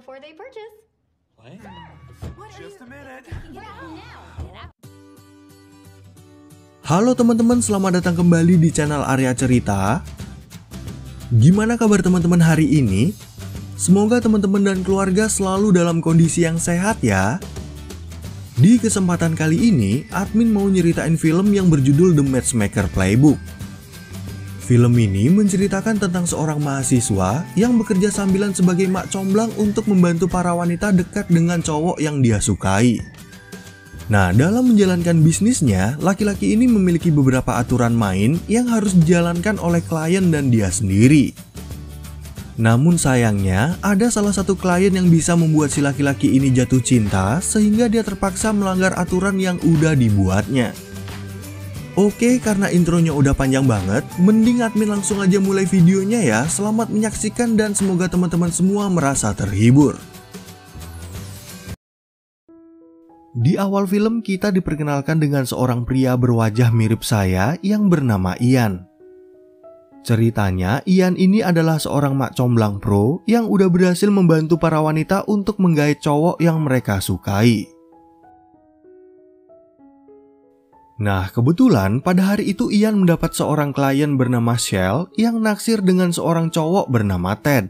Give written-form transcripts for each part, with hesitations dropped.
before they purchase. What? Just a minute. Halo teman-teman, selamat datang kembali di channel Arya Cerita. Gimana kabar teman-teman hari ini? Semoga teman-teman dan keluarga selalu dalam kondisi yang sehat ya. Di kesempatan kali ini, admin mau nyeritain film yang berjudul The Matchmaker Playbook. Film ini menceritakan tentang seorang mahasiswa yang bekerja sambilan sebagai mak comblang untuk membantu para wanita dekat dengan cowok yang dia sukai. Nah, dalam menjalankan bisnisnya, laki-laki ini memiliki beberapa aturan main yang harus dijalankan oleh klien dan dia sendiri. Namun sayangnya, ada salah satu klien yang bisa membuat si laki-laki ini jatuh cinta sehingga dia terpaksa melanggar aturan yang udah dibuatnya. Oke, karena intronya udah panjang banget, mending admin langsung aja mulai videonya ya. Selamat menyaksikan dan semoga teman-teman semua merasa terhibur. Di awal film kita diperkenalkan dengan seorang pria berwajah mirip saya yang bernama Ian. Ceritanya, Ian ini adalah seorang mak comblang pro yang udah berhasil membantu para wanita untuk menggait cowok yang mereka sukai. Nah, kebetulan pada hari itu Ian mendapat seorang klien bernama Shell yang naksir dengan seorang cowok bernama Ted.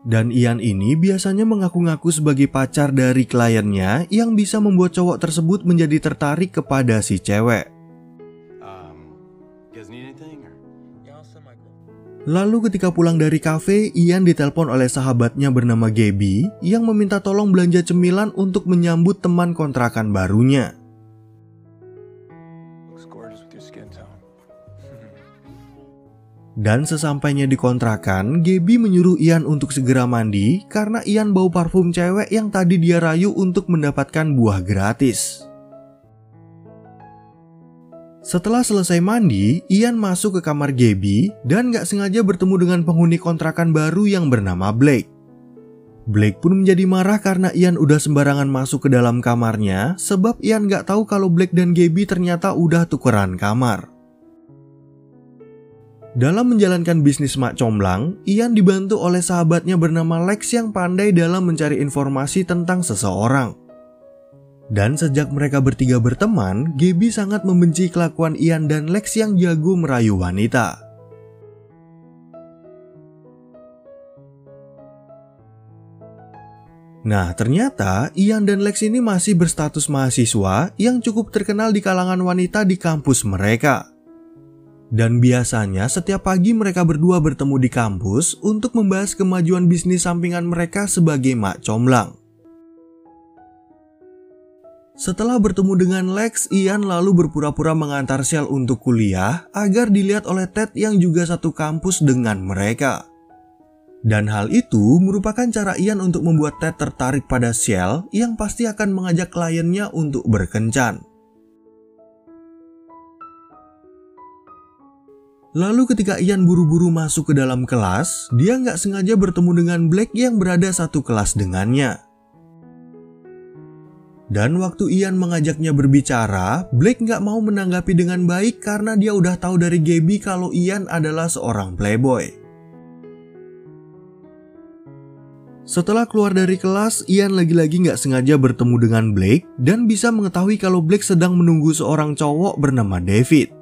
Dan Ian ini biasanya mengaku-ngaku sebagai pacar dari kliennya yang bisa membuat cowok tersebut menjadi tertarik kepada si cewek. Lalu ketika pulang dari kafe, Ian ditelepon oleh sahabatnya bernama Gabby yang meminta tolong belanja cemilan untuk menyambut teman kontrakan barunya. Dan sesampainya di kontrakan, Gabby menyuruh Ian untuk segera mandi karena Ian bau parfum cewek yang tadi dia rayu untuk mendapatkan buah gratis. Setelah selesai mandi, Ian masuk ke kamar Gabby dan gak sengaja bertemu dengan penghuni kontrakan baru yang bernama Blake. Blake pun menjadi marah karena Ian udah sembarangan masuk ke dalam kamarnya sebab Ian gak tahu kalau Blake dan Gabby ternyata udah tukeran kamar. Dalam menjalankan bisnis mak comblang, Ian dibantu oleh sahabatnya bernama Lex yang pandai dalam mencari informasi tentang seseorang. Dan sejak mereka bertiga berteman, Gabby sangat membenci kelakuan Ian dan Lex yang jago merayu wanita. Nah, ternyata Ian dan Lex ini masih berstatus mahasiswa yang cukup terkenal di kalangan wanita di kampus mereka. Dan biasanya setiap pagi mereka berdua bertemu di kampus untuk membahas kemajuan bisnis sampingan mereka sebagai mak comblang. Setelah bertemu dengan Lex, Ian lalu berpura-pura mengantar Shell untuk kuliah agar dilihat oleh Ted yang juga satu kampus dengan mereka. Dan hal itu merupakan cara Ian untuk membuat Ted tertarik pada Shell yang pasti akan mengajak kliennya untuk berkencan. Lalu ketika Ian buru-buru masuk ke dalam kelas, dia nggak sengaja bertemu dengan Blake yang berada satu kelas dengannya. Dan waktu Ian mengajaknya berbicara, Blake nggak mau menanggapi dengan baik karena dia udah tahu dari Gabby kalau Ian adalah seorang playboy. Setelah keluar dari kelas, Ian lagi-lagi nggak sengaja bertemu dengan Blake dan bisa mengetahui kalau Blake sedang menunggu seorang cowok bernama David.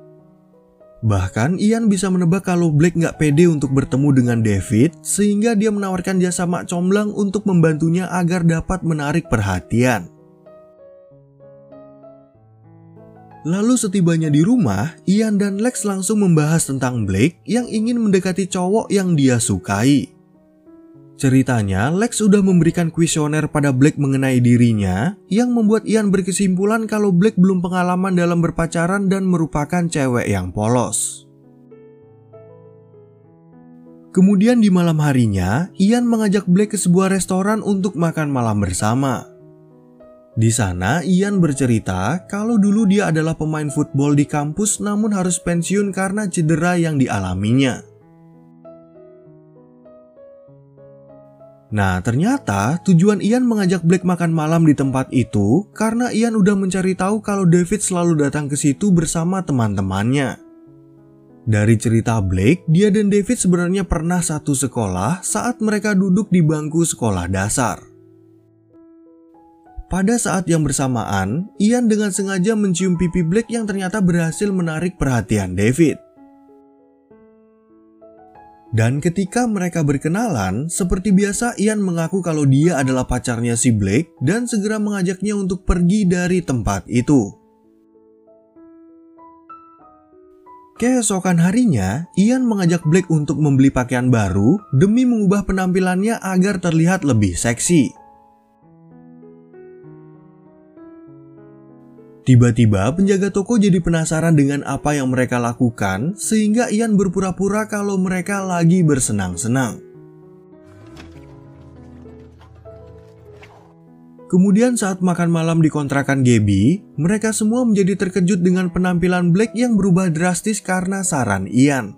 Bahkan Ian bisa menebak kalau Blake nggak pede untuk bertemu dengan David sehingga dia menawarkan jasa mak comblang untuk membantunya agar dapat menarik perhatian. Lalu setibanya di rumah, Ian dan Lex langsung membahas tentang Blake yang ingin mendekati cowok yang dia sukai. Ceritanya, Lex sudah memberikan kuesioner pada Blake mengenai dirinya yang membuat Ian berkesimpulan kalau Blake belum pengalaman dalam berpacaran dan merupakan cewek yang polos. Kemudian di malam harinya, Ian mengajak Blake ke sebuah restoran untuk makan malam bersama. Di sana, Ian bercerita kalau dulu dia adalah pemain football di kampus namun harus pensiun karena cedera yang dialaminya. Nah, ternyata tujuan Ian mengajak Blake makan malam di tempat itu karena Ian udah mencari tahu kalau David selalu datang ke situ bersama teman-temannya. Dari cerita Blake, dia dan David sebenarnya pernah satu sekolah saat mereka duduk di bangku sekolah dasar. Pada saat yang bersamaan, Ian dengan sengaja mencium pipi Blake yang ternyata berhasil menarik perhatian David. Dan ketika mereka berkenalan, seperti biasa Ian mengaku kalau dia adalah pacarnya si Blake dan segera mengajaknya untuk pergi dari tempat itu. Keesokan harinya, Ian mengajak Blake untuk membeli pakaian baru demi mengubah penampilannya agar terlihat lebih seksi. Tiba-tiba penjaga toko jadi penasaran dengan apa yang mereka lakukan sehingga Ian berpura-pura kalau mereka lagi bersenang-senang. Kemudian saat makan malam di kontrakan Gabby, mereka semua menjadi terkejut dengan penampilan Blake yang berubah drastis karena saran Ian.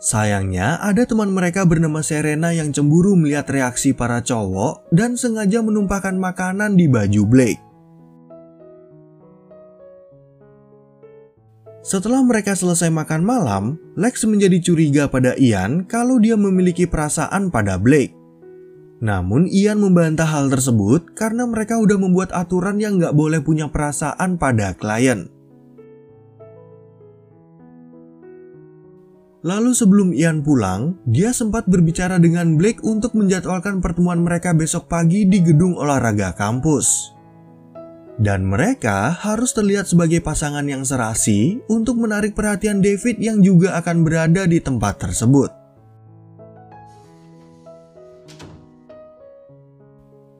Sayangnya, ada teman mereka bernama Serena yang cemburu melihat reaksi para cowok dan sengaja menumpahkan makanan di baju Blake. Setelah mereka selesai makan malam, Lex menjadi curiga pada Ian kalau dia memiliki perasaan pada Blake. Namun Ian membantah hal tersebut karena mereka udah membuat aturan yang gak boleh punya perasaan pada klien. Lalu sebelum Ian pulang, dia sempat berbicara dengan Blake untuk menjadwalkan pertemuan mereka besok pagi di gedung olahraga kampus. Dan mereka harus terlihat sebagai pasangan yang serasi untuk menarik perhatian David yang juga akan berada di tempat tersebut.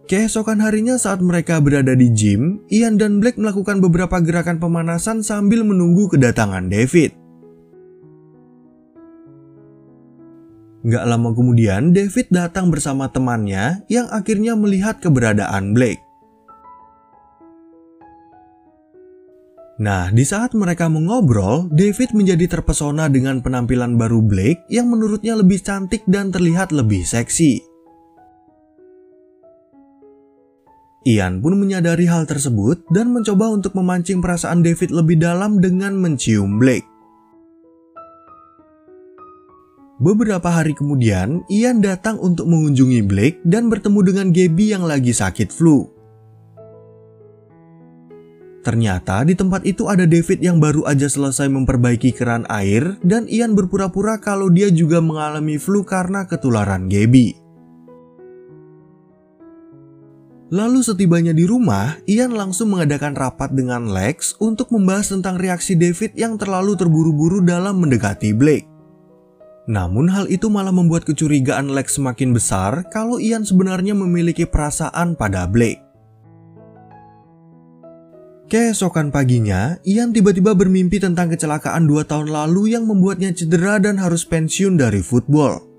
Keesokan harinya saat mereka berada di gym, Ian dan Blake melakukan beberapa gerakan pemanasan sambil menunggu kedatangan David. Gak lama kemudian, David datang bersama temannya yang akhirnya melihat keberadaan Blake. Nah, di saat mereka mengobrol, David menjadi terpesona dengan penampilan baru Blake yang menurutnya lebih cantik dan terlihat lebih seksi. Ian pun menyadari hal tersebut dan mencoba untuk memancing perasaan David lebih dalam dengan mencium Blake. Beberapa hari kemudian, Ian datang untuk mengunjungi Blake dan bertemu dengan Gabby yang lagi sakit flu. Ternyata di tempat itu ada David yang baru aja selesai memperbaiki keran air dan Ian berpura-pura kalau dia juga mengalami flu karena ketularan Gabby. Lalu setibanya di rumah, Ian langsung mengadakan rapat dengan Lex untuk membahas tentang reaksi David yang terlalu terburu-buru dalam mendekati Blake. Namun hal itu malah membuat kecurigaan Lex semakin besar kalau Ian sebenarnya memiliki perasaan pada Blake. Keesokan paginya, Ian tiba-tiba bermimpi tentang kecelakaan 2 tahun lalu yang membuatnya cedera dan harus pensiun dari football.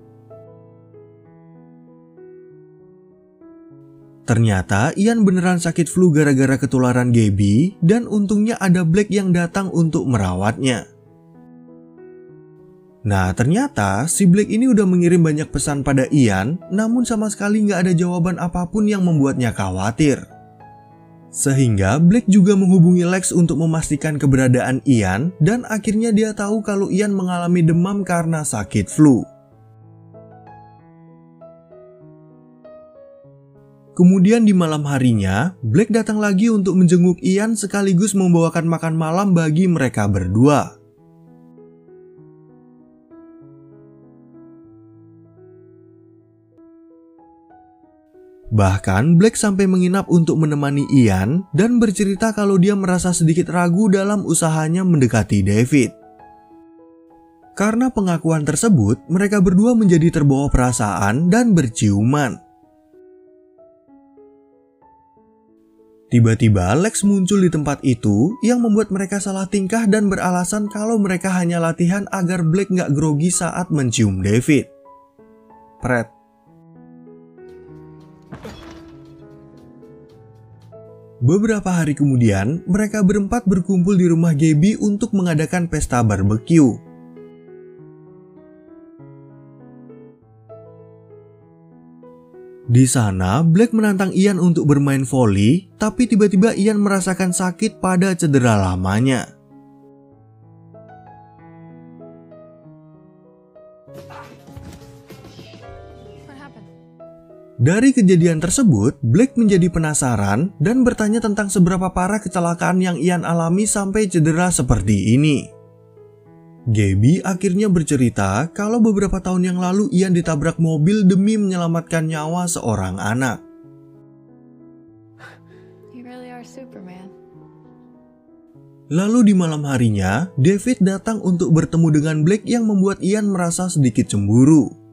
Ternyata Ian beneran sakit flu gara-gara ketularan Gabby dan untungnya ada Blake yang datang untuk merawatnya. Nah, ternyata si Blake ini udah mengirim banyak pesan pada Ian, namun sama sekali nggak ada jawaban apapun yang membuatnya khawatir. Sehingga Blake juga menghubungi Lex untuk memastikan keberadaan Ian dan akhirnya dia tahu kalau Ian mengalami demam karena sakit flu. Kemudian di malam harinya, Blake datang lagi untuk menjenguk Ian sekaligus membawakan makan malam bagi mereka berdua. Bahkan Blake sampai menginap untuk menemani Ian dan bercerita kalau dia merasa sedikit ragu dalam usahanya mendekati David. Karena pengakuan tersebut, mereka berdua menjadi terbawa perasaan dan berciuman. Tiba-tiba Lex muncul di tempat itu yang membuat mereka salah tingkah dan beralasan kalau mereka hanya latihan agar Blake nggak grogi saat mencium David. Pret. Beberapa hari kemudian, mereka berempat berkumpul di rumah Gabby untuk mengadakan pesta barbecue. Di sana, Blake menantang Ian untuk bermain voli, tapi tiba-tiba Ian merasakan sakit pada cedera lamanya. Dari kejadian tersebut, Blake menjadi penasaran dan bertanya tentang seberapa parah kecelakaan yang Ian alami sampai cedera seperti ini. Gabby akhirnya bercerita kalau beberapa tahun yang lalu Ian ditabrak mobil demi menyelamatkan nyawa seorang anak. You really are Superman. Lalu di malam harinya, David datang untuk bertemu dengan Blake yang membuat Ian merasa sedikit cemburu.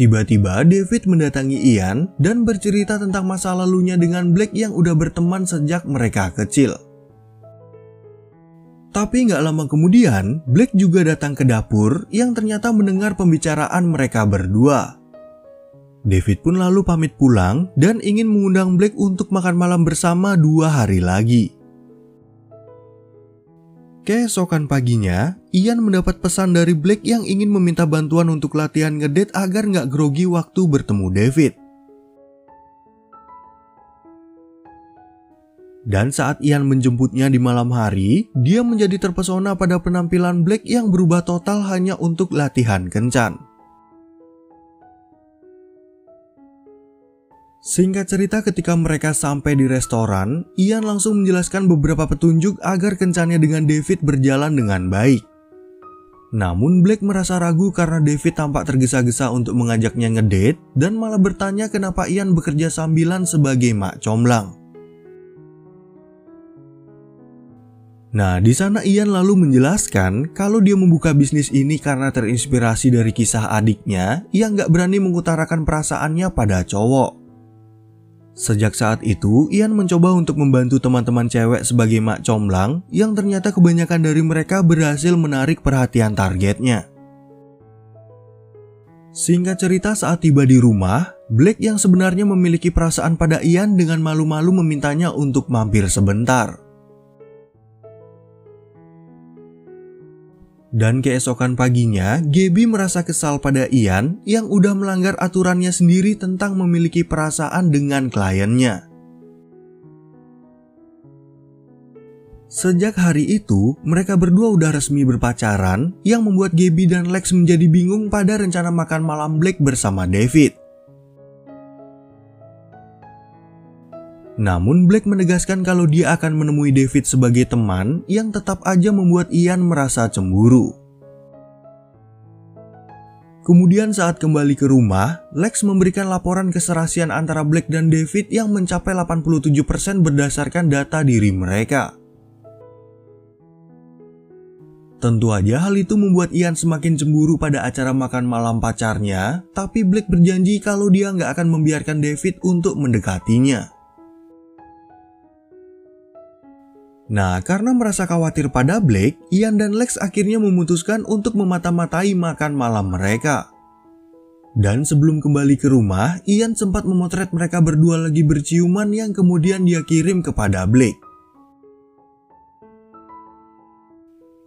Tiba-tiba David mendatangi Ian dan bercerita tentang masa lalunya dengan Blake yang udah berteman sejak mereka kecil. Tapi nggak lama kemudian, Blake juga datang ke dapur yang ternyata mendengar pembicaraan mereka berdua. David pun lalu pamit pulang dan ingin mengundang Blake untuk makan malam bersama 2 hari lagi. Keesokan paginya, Ian mendapat pesan dari Blake yang ingin meminta bantuan untuk latihan ngedate agar nggak grogi waktu bertemu David. Dan saat Ian menjemputnya di malam hari, dia menjadi terpesona pada penampilan Blake yang berubah total hanya untuk latihan kencan. Singkat cerita, ketika mereka sampai di restoran, Ian langsung menjelaskan beberapa petunjuk agar kencannya dengan David berjalan dengan baik. Namun Blake merasa ragu karena David tampak tergesa-gesa untuk mengajaknya ngedate dan malah bertanya kenapa Ian bekerja sambilan sebagai mak comblang. Nah, di sana Ian lalu menjelaskan kalau dia membuka bisnis ini karena terinspirasi dari kisah adiknya yang gak berani mengutarakan perasaannya pada cowok. Sejak saat itu, Ian mencoba untuk membantu teman-teman cewek sebagai mak comblang yang ternyata kebanyakan dari mereka berhasil menarik perhatian targetnya. Singkat cerita, saat tiba di rumah, Blake yang sebenarnya memiliki perasaan pada Ian dengan malu-malu memintanya untuk mampir sebentar. Dan keesokan paginya, Gabby merasa kesal pada Ian yang udah melanggar aturannya sendiri tentang memiliki perasaan dengan kliennya. Sejak hari itu, mereka berdua udah resmi berpacaran yang membuat Gabby dan Lex menjadi bingung pada rencana makan malam Blake bersama David. Namun Blake menegaskan kalau dia akan menemui David sebagai teman yang tetap aja membuat Ian merasa cemburu. Kemudian saat kembali ke rumah, Lex memberikan laporan keserasian antara Blake dan David yang mencapai 87% berdasarkan data diri mereka. Tentu aja hal itu membuat Ian semakin cemburu pada acara makan malam pacarnya, tapi Blake berjanji kalau dia nggak akan membiarkan David untuk mendekatinya. Nah, karena merasa khawatir pada Blake, Ian dan Lex akhirnya memutuskan untuk memata-matai makan malam mereka. Dan sebelum kembali ke rumah, Ian sempat memotret mereka berdua lagi berciuman yang kemudian dia kirim kepada Blake.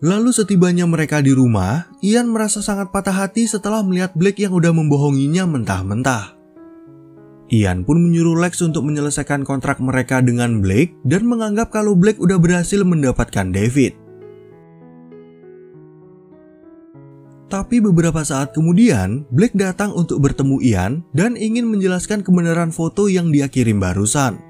Lalu setibanya mereka di rumah, Ian merasa sangat patah hati setelah melihat Blake yang udah membohonginya mentah-mentah. Ian pun menyuruh Lex untuk menyelesaikan kontrak mereka dengan Blake dan menganggap kalau Blake udah berhasil mendapatkan David. Tapi beberapa saat kemudian, Blake datang untuk bertemu Ian dan ingin menjelaskan kebenaran foto yang dia kirim barusan.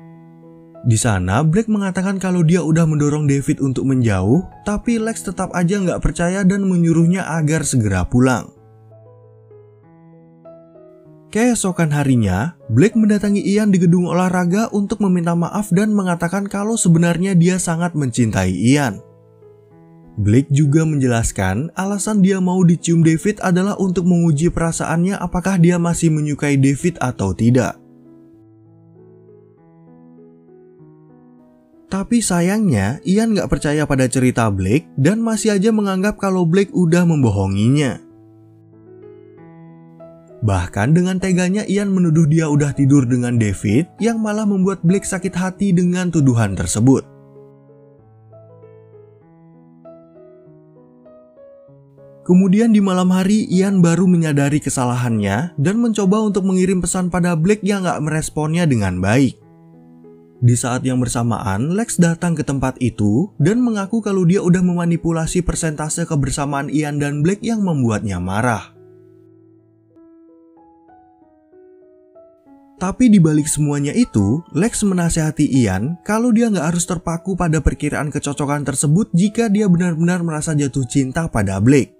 Di sana, Blake mengatakan kalau dia udah mendorong David untuk menjauh, tapi Lex tetap aja nggak percaya dan menyuruhnya agar segera pulang. Keesokan harinya, Blake mendatangi Ian di gedung olahraga untuk meminta maaf dan mengatakan kalau sebenarnya dia sangat mencintai Ian. Blake juga menjelaskan alasan dia mau dicium David adalah untuk menguji perasaannya apakah dia masih menyukai David atau tidak. Tapi sayangnya, Ian gak percaya pada cerita Blake dan masih aja menganggap kalau Blake udah membohonginya. Bahkan dengan teganya Ian menuduh dia udah tidur dengan David yang malah membuat Blake sakit hati dengan tuduhan tersebut. Kemudian di malam hari Ian baru menyadari kesalahannya dan mencoba untuk mengirim pesan pada Blake yang gak meresponnya dengan baik. Di saat yang bersamaan, Lex datang ke tempat itu dan mengaku kalau dia udah memanipulasi persentase kebersamaan Ian dan Blake yang membuatnya marah. Tapi dibalik semuanya itu, Lex menasehati Ian kalau dia nggak harus terpaku pada perkiraan kecocokan tersebut jika dia benar-benar merasa jatuh cinta pada Blake.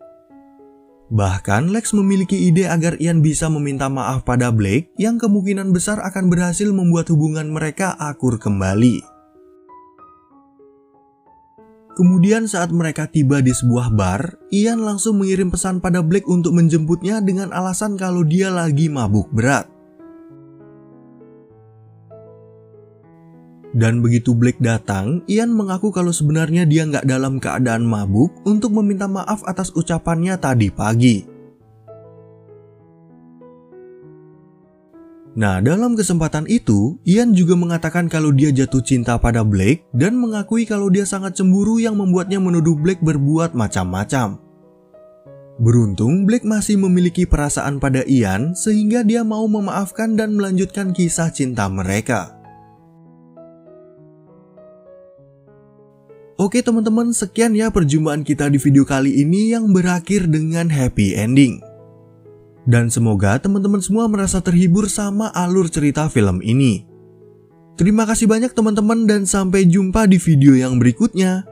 Bahkan Lex memiliki ide agar Ian bisa meminta maaf pada Blake yang kemungkinan besar akan berhasil membuat hubungan mereka akur kembali. Kemudian saat mereka tiba di sebuah bar, Ian langsung mengirim pesan pada Blake untuk menjemputnya dengan alasan kalau dia lagi mabuk berat. Dan begitu Blake datang, Ian mengaku kalau sebenarnya dia nggak dalam keadaan mabuk untuk meminta maaf atas ucapannya tadi pagi. Nah, dalam kesempatan itu, Ian juga mengatakan kalau dia jatuh cinta pada Blake dan mengakui kalau dia sangat cemburu yang membuatnya menuduh Blake berbuat macam-macam. Beruntung Blake masih memiliki perasaan pada Ian sehingga dia mau memaafkan dan melanjutkan kisah cinta mereka. Oke teman-teman, sekian ya perjumpaan kita di video kali ini yang berakhir dengan happy ending. Dan semoga teman-teman semua merasa terhibur sama alur cerita film ini. Terima kasih banyak teman-teman dan sampai jumpa di video yang berikutnya.